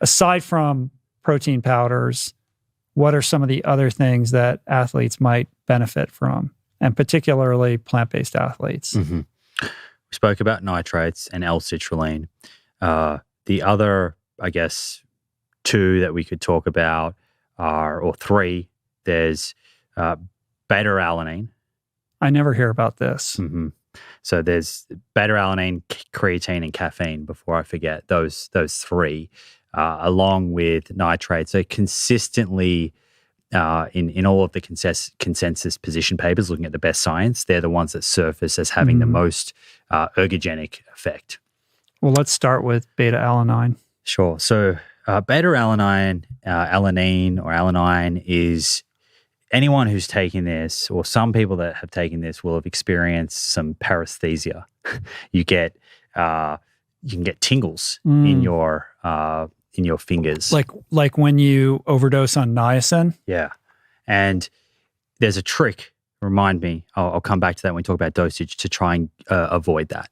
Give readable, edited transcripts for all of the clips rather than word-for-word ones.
aside from protein powders, what are some of the other things that athletes might benefit from, and particularly plant-based athletes? Mm-hmm. We spoke about nitrates and L-citrulline. The other, I guess, two that we could talk about or three, there's beta-alanine. I never hear about this. Mm-hmm. So there's beta-alanine, creatine, and caffeine, before I forget, those three, along with nitrates. So consistently in all of the consensus position papers looking at the best science, they're the ones that surface as having the most ergogenic effect. Well, let's start with beta-alanine. Sure. So beta-alanine, alanine is anyone who's taken this, or some people that have taken this, will have experienced some paresthesia. You can get tingles in your fingers, like when you overdose on niacin. Yeah, and there's a trick. Remind me. I'll come back to that when we talk about dosage to try and avoid that.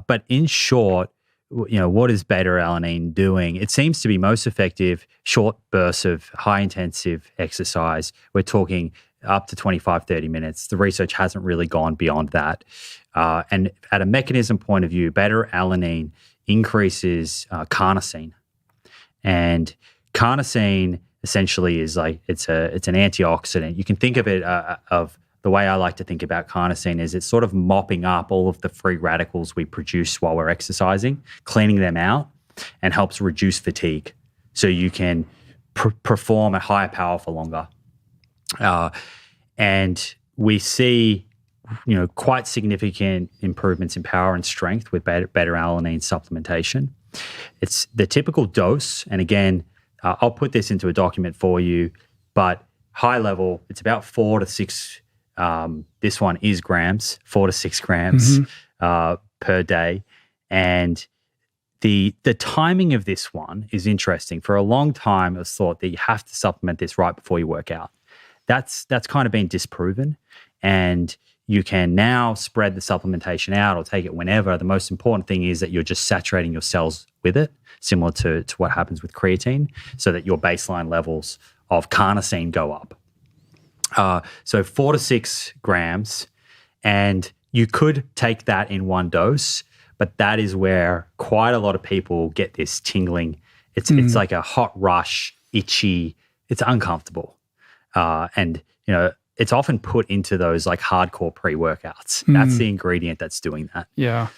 But in short, what is beta-alanine doing? It seems to be most effective short bursts of high-intensive exercise. We're talking up to 25, 30 minutes. The research hasn't really gone beyond that. And at a mechanism point of view, beta-alanine increases carnosine. And carnosine essentially is it's an antioxidant. You can think of it of the way I like to think about carnosine is it's sort of mopping up all of the free radicals we produce while we're exercising, cleaning them out, and helps reduce fatigue so you can perform at higher power for longer. And we see, quite significant improvements in power and strength with beta-alanine supplementation. It's the typical dose, and again, I'll put this into a document for you, but high level, it's about 4 to 6. This one is grams, 4 to 6 grams per day. And the timing of this one is interesting. For a long time, it was thought that you have to supplement this right before you work out. That's kind of been disproven. And you can now spread the supplementation out or take it whenever. The most important thing is that you're just saturating your cells with it, similar to what happens with creatine, so that your baseline levels of carnosine go up. So 4 to 6 grams, and you could take that in one dose, but that is where quite a lot of people get this tingling. It's like a hot rush, itchy. It's uncomfortable, and it's often put into those like hardcore pre-workouts. That's the ingredient that's doing that. Yeah.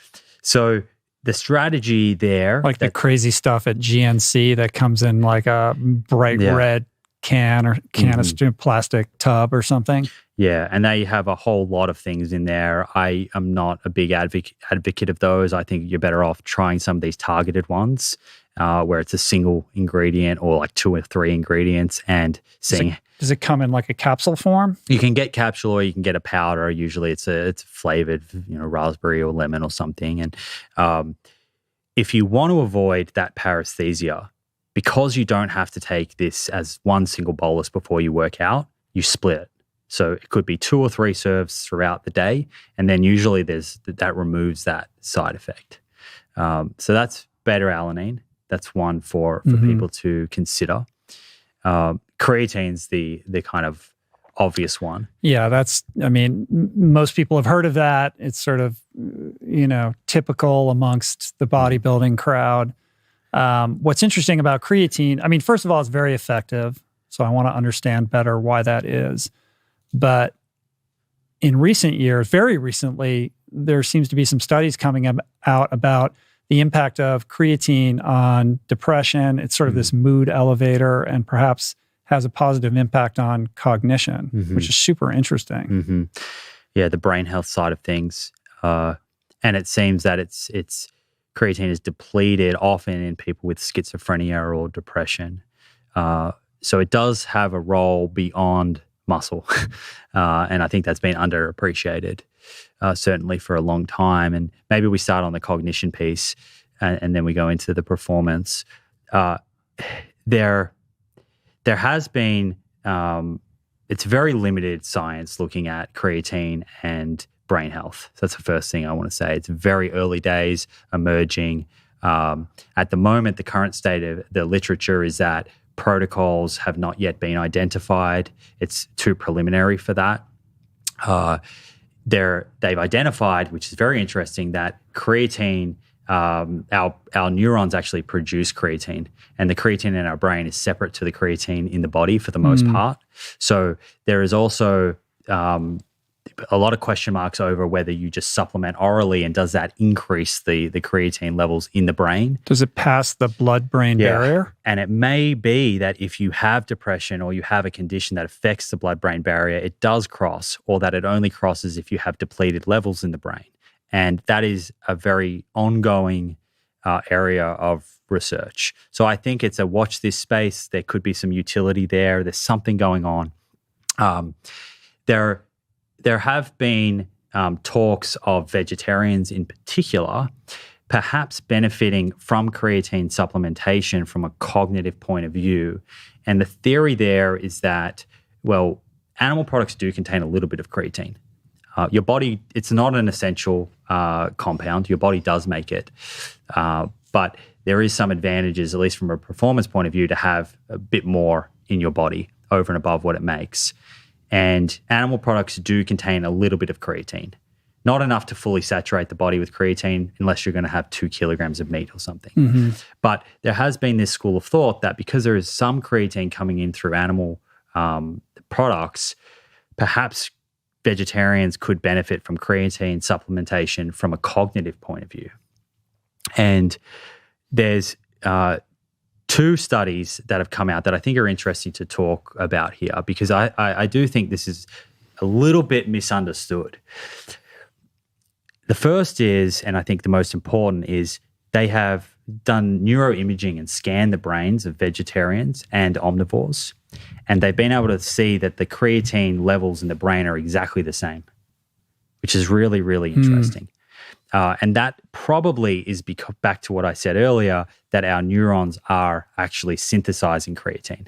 So the strategy there, like the crazy stuff at GNC that comes in like a bright red can or canister plastic tub or something. Yeah, and they have a whole lot of things in there. I am not a big advocate of those. I think you're better off trying some of these targeted ones where it's a single ingredient or like 2 or 3 ingredients and seeing. Does it come in like a capsule form? You can get capsule or you can get a powder. Usually it's flavored, raspberry or lemon or something. And if you want to avoid that paresthesia, because you don't have to take this as one single bolus before you work out, you split it. So it could be 2 or 3 serves throughout the day, and then usually that removes that side effect. So that's beta-alanine. That's one for people to consider. Creatine's the kind of obvious one. Yeah, most people have heard of that. It's sort of, typical amongst the bodybuilding crowd. What's interesting about creatine, first of all, it's very effective. So I want to understand better why that is. But in recent years, very recently, there seems to be some studies coming out about the impact of creatine on depression. It's sort of this mood elevator and perhaps has a positive impact on cognition, which is super interesting. Yeah, the brain health side of things. And it seems that it's creatine is depleted often in people with schizophrenia or depression. So it does have a role beyond muscle. And I think that's been underappreciated, certainly for a long time. And maybe we start on the cognition piece and then we go into the performance. There has been, it's very limited science looking at creatine and brain health. So that's the first thing I want to say. It's very early days, emerging. At the moment, the current state of the literature is that protocols have not yet been identified. It's too preliminary for that. They've identified, which is very interesting, that creatine, our neurons actually produce creatine, and the creatine in our brain is separate to the creatine in the body for the most part. So there is also a lot of question marks over whether you just supplement orally and does that increase the creatine levels in the brain. Does it pass the blood-brain barrier? And it may be that if you have depression or you have a condition that affects the blood-brain barrier, it does cross, or that it only crosses if you have depleted levels in the brain. And that is a very ongoing area of research. So I think it's a watch this space. There could be some utility there. There's something going on. There have been talks of vegetarians in particular perhaps benefiting from creatine supplementation from a cognitive point of view. And the theory there is that, well, animal products do contain a little bit of creatine. Your body, it's not an essential compound. Your body does make it. But there is some advantages, at least from a performance point of view, to have a bit more in your body over and above what it makes. And animal products do contain a little bit of creatine, not enough to fully saturate the body with creatine unless you're going to have 2 kilograms of meat or something. But there has been this school of thought that because there is some creatine coming in through animal products, perhaps vegetarians could benefit from creatine supplementation from a cognitive point of view. And there's 2 studies that have come out that I think are interesting to talk about here, because I do think this is a little bit misunderstood. The first is, and I think the most important, is they have done neuroimaging and scanned the brains of vegetarians and omnivores, and they've been able to see that the creatine levels in the brain are exactly the same, which is really, really interesting. And that probably is back to what I said earlier, that our neurons are actually synthesizing creatine,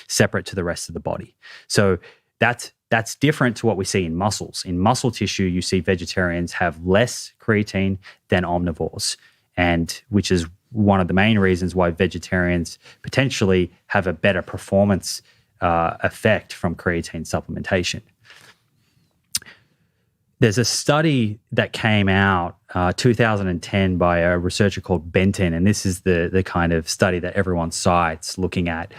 separate to the rest of the body. So that's different to what we see in muscles. In muscle tissue, you see vegetarians have less creatine than omnivores, and which is one of the main reasons why vegetarians potentially have a better performance effect from creatine supplementation. There's a study that came out 2010 by a researcher called Benton, and this is the kind of study that everyone cites, looking at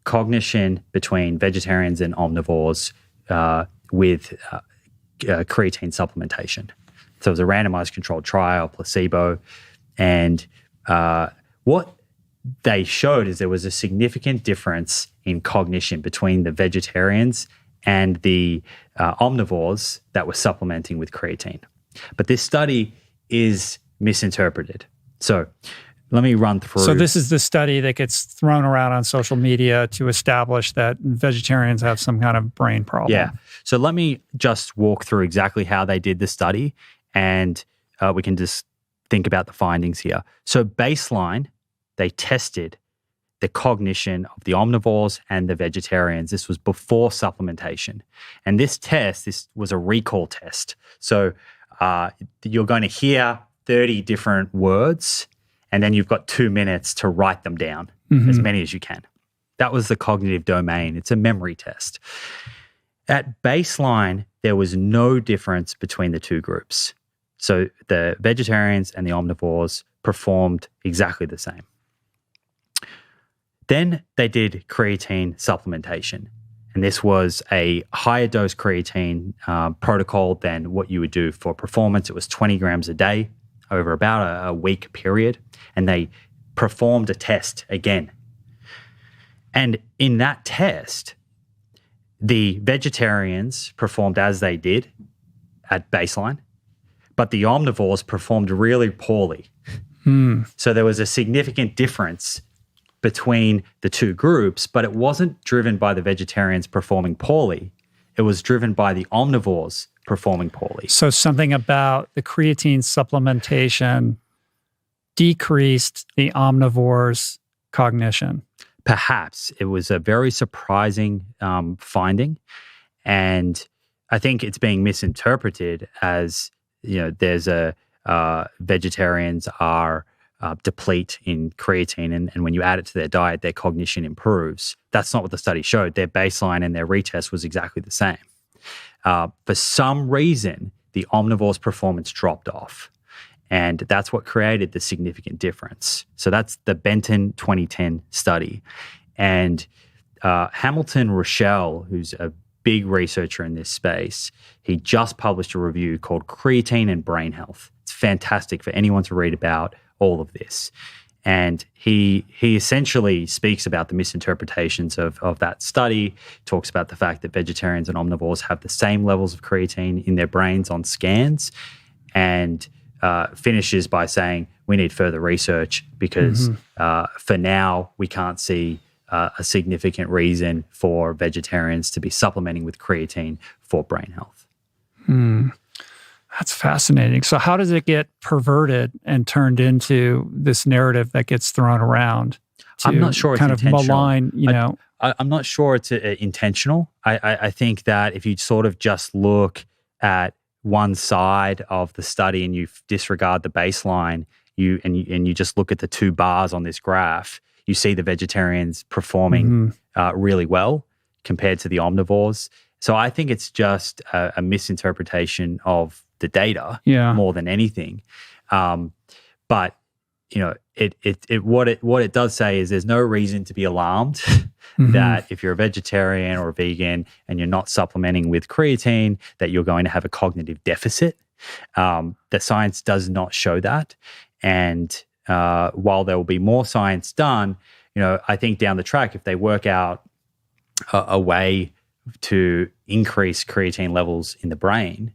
cognition between vegetarians and omnivores with creatine supplementation. So it was a randomized controlled trial, placebo, and what they showed is there was a significant difference in cognition between the vegetarians and the omnivores that were supplementing with creatine. But this study is misinterpreted. So let me run through. So this is the study that gets thrown around on social media to establish that vegetarians have some kind of brain problem. Yeah. So let me just walk through exactly how they did the study, and we can just think about the findings here. So baseline, they tested the cognition of the omnivores and the vegetarians. This was before supplementation. And this was a recall test. So you're going to hear 30 different words, and then you've got 2 minutes to write them down, as many as you can. That was the cognitive domain. It's a memory test. At baseline, there was no difference between the 2 groups. So the vegetarians and the omnivores performed exactly the same. Then they did creatine supplementation, and this was a higher dose creatine protocol than what you would do for performance. It was 20 grams a day over about a week period, and they performed a test again. And in that test, the vegetarians performed as they did at baseline, but the omnivores performed really poorly. So there was a significant difference between the 2 groups, but it wasn't driven by the vegetarians performing poorly. It was driven by the omnivores performing poorly. So something about the creatine supplementation decreased the omnivores' cognition. Perhaps. It was a very surprising finding, and I think it's being misinterpreted as, there's vegetarians are deplete in creatine, and when you add it to their diet, their cognition improves. That's not what the study showed. Their baseline and their retest was exactly the same. For some reason, the omnivore's performance dropped off. And that's what created the significant difference. So that's the Benton 2010 study. And Hamilton Rochelle, who's a big researcher in this space, he just published a review called Creatine and Brain Health. It's fantastic for anyone to read about all of this. And he essentially speaks about the misinterpretations of that study, talks about the fact that vegetarians and omnivores have the same levels of creatine in their brains on scans, and finishes by saying we need further research because for now we can't see a significant reason for vegetarians to be supplementing with creatine for brain health. That's fascinating. So how does it get perverted and turned into this narrative that gets thrown around to I'm not sure it's kind of malign, I'm not sure it's intentional. I think that if you sort of just look at one side of the study and you disregard the baseline, you just look at the two bars on this graph, you see the vegetarians performing really well compared to the omnivores. So I think it's just a misinterpretation of the data more than anything. But what it does say is there's no reason to be alarmed that if you're a vegetarian or a vegan and you're not supplementing with creatine, that you're going to have a cognitive deficit. The science does not show that. And while there will be more science done, I think down the track, if they work out a way to increase creatine levels in the brain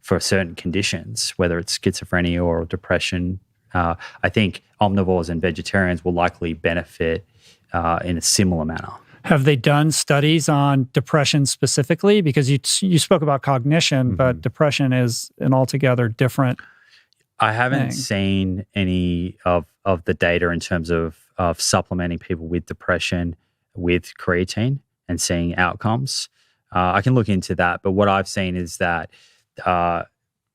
for certain conditions, whether it's schizophrenia or depression, I think omnivores and vegetarians will likely benefit in a similar manner. Have they done studies on depression specifically? Because you spoke about cognition, but depression is an altogether different I haven't seen any of the data in terms of supplementing people with depression with creatine and seeing outcomes. I can look into that, but what I've seen is that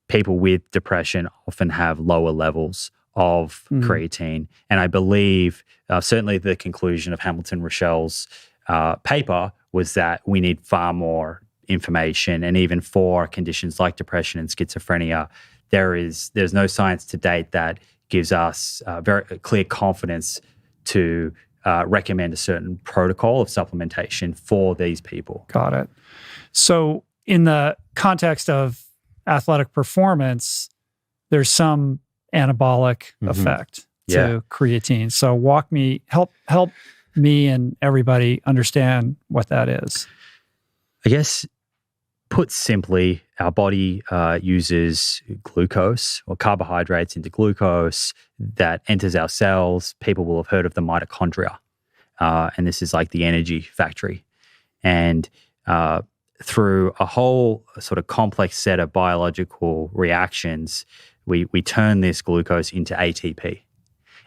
people with depression often have lower levels of creatine. And I believe certainly the conclusion of Hamilton Rochelle's paper was that we need far more information. And even for conditions like depression and schizophrenia, there's no science to date that gives us very clear confidence to recommend a certain protocol of supplementation for these people. Got it. So in the context of athletic performance, there's some anabolic effect to creatine. So help me and everybody understand what that is. I guess, put simply, our body uses glucose or carbohydrates into glucose that enters our cells. People will have heard of the mitochondria. And this is like the energy factory. And through a whole sort of complex set of biological reactions, we turn this glucose into ATP.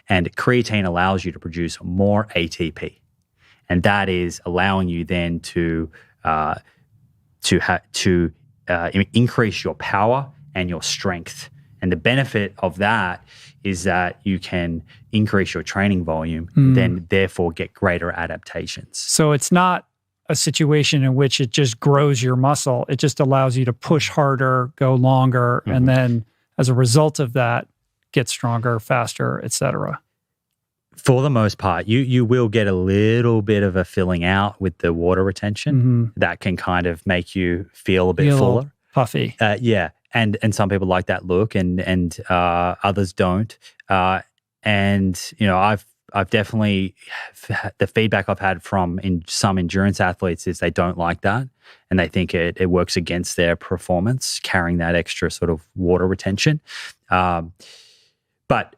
And creatine allows you to produce more ATP. And that is allowing you then to increase your power and your strength. And the benefit of that is that you can increase your training volume, then therefore get greater adaptations. So it's not a situation in which it just grows your muscle. It just allows you to push harder, go longer, and then as a result of that, get stronger, faster, et cetera. For the most part, you will get a little bit of a filling out with the water retention. That can kind of make you feel a bit fuller. Puffy. And some people like that look, and others don't. And I've definitely, the feedback I've had from some endurance athletes is they don't like that, and they think it works against their performance, carrying that extra sort of water retention. But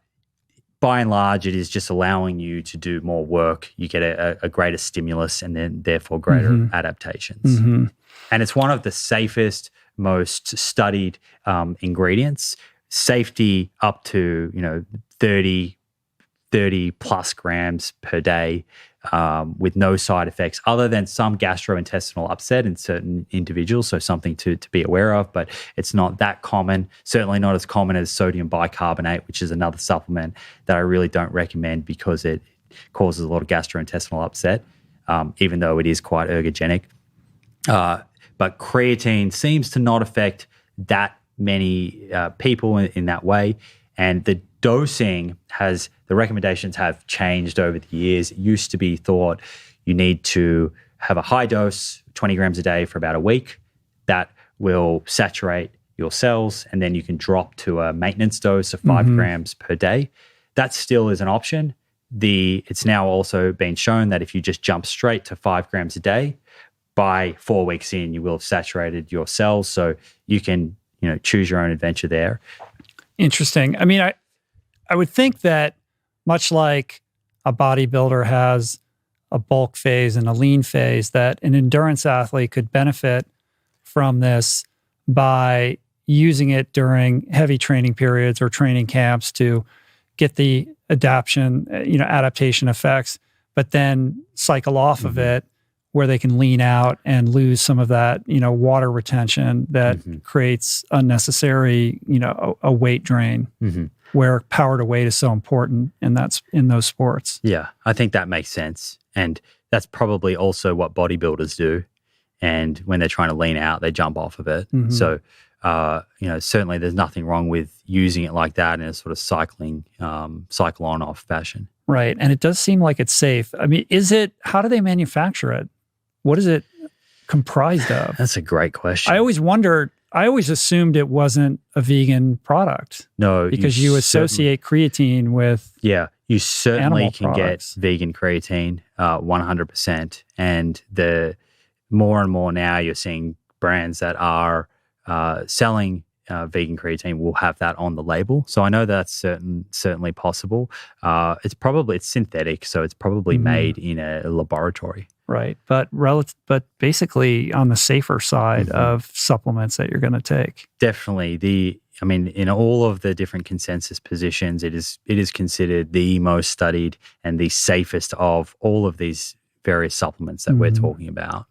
by and large, it is just allowing you to do more work. You get a greater stimulus and then therefore greater adaptations. And it's one of the safest, most studied ingredients. Safety up to 30 plus grams per day with no side effects other than some gastrointestinal upset in certain individuals. So something to be aware of, but it's not that common, certainly not as common as sodium bicarbonate, which is another supplement that I really don't recommend because it causes a lot of gastrointestinal upset, even though it is quite ergogenic. But creatine seems to not affect that many people in that way. And the dosing the recommendations have changed over the years. It used to be thought you need to have a high dose, 20 grams a day for about a week. That will saturate your cells, and then you can drop to a maintenance dose of 5 grams per day. That still is an option. It's now also been shown that if you just jump straight to 5 grams a day, by 4 weeks in, you will have saturated your cells. So you can, choose your own adventure there. Interesting. I mean, I would think that much like a bodybuilder has a bulk phase and a lean phase, that an endurance athlete could benefit from this by using it during heavy training periods or training camps to get the adaptation effects, but then cycle off of it where they can lean out and lose some of that, water retention that creates unnecessary, a weight drain, where power to weight is so important, and that's in those sports. Yeah, I think that makes sense. And that's probably also what bodybuilders do. And when they're trying to lean out, they jump off of it. So, certainly there's nothing wrong with using it like that in a sort of cycle on off fashion. Right. And it does seem like it's safe. I mean, how do they manufacture it? What is it comprised of? That's a great question. I always assumed it wasn't a vegan product. No, because you associate creatine with you certainly can products. Get vegan creatine 100%. And the more and more now you're seeing brands that are selling vegan creatine will have that on the label. So I know that's certainly possible. It's synthetic, so it's probably made in a laboratory. Right, but basically on the safer side of supplements that you're going to take. Definitely, in all of the different consensus positions, it is considered the most studied and the safest of all of these various supplements that we're talking about.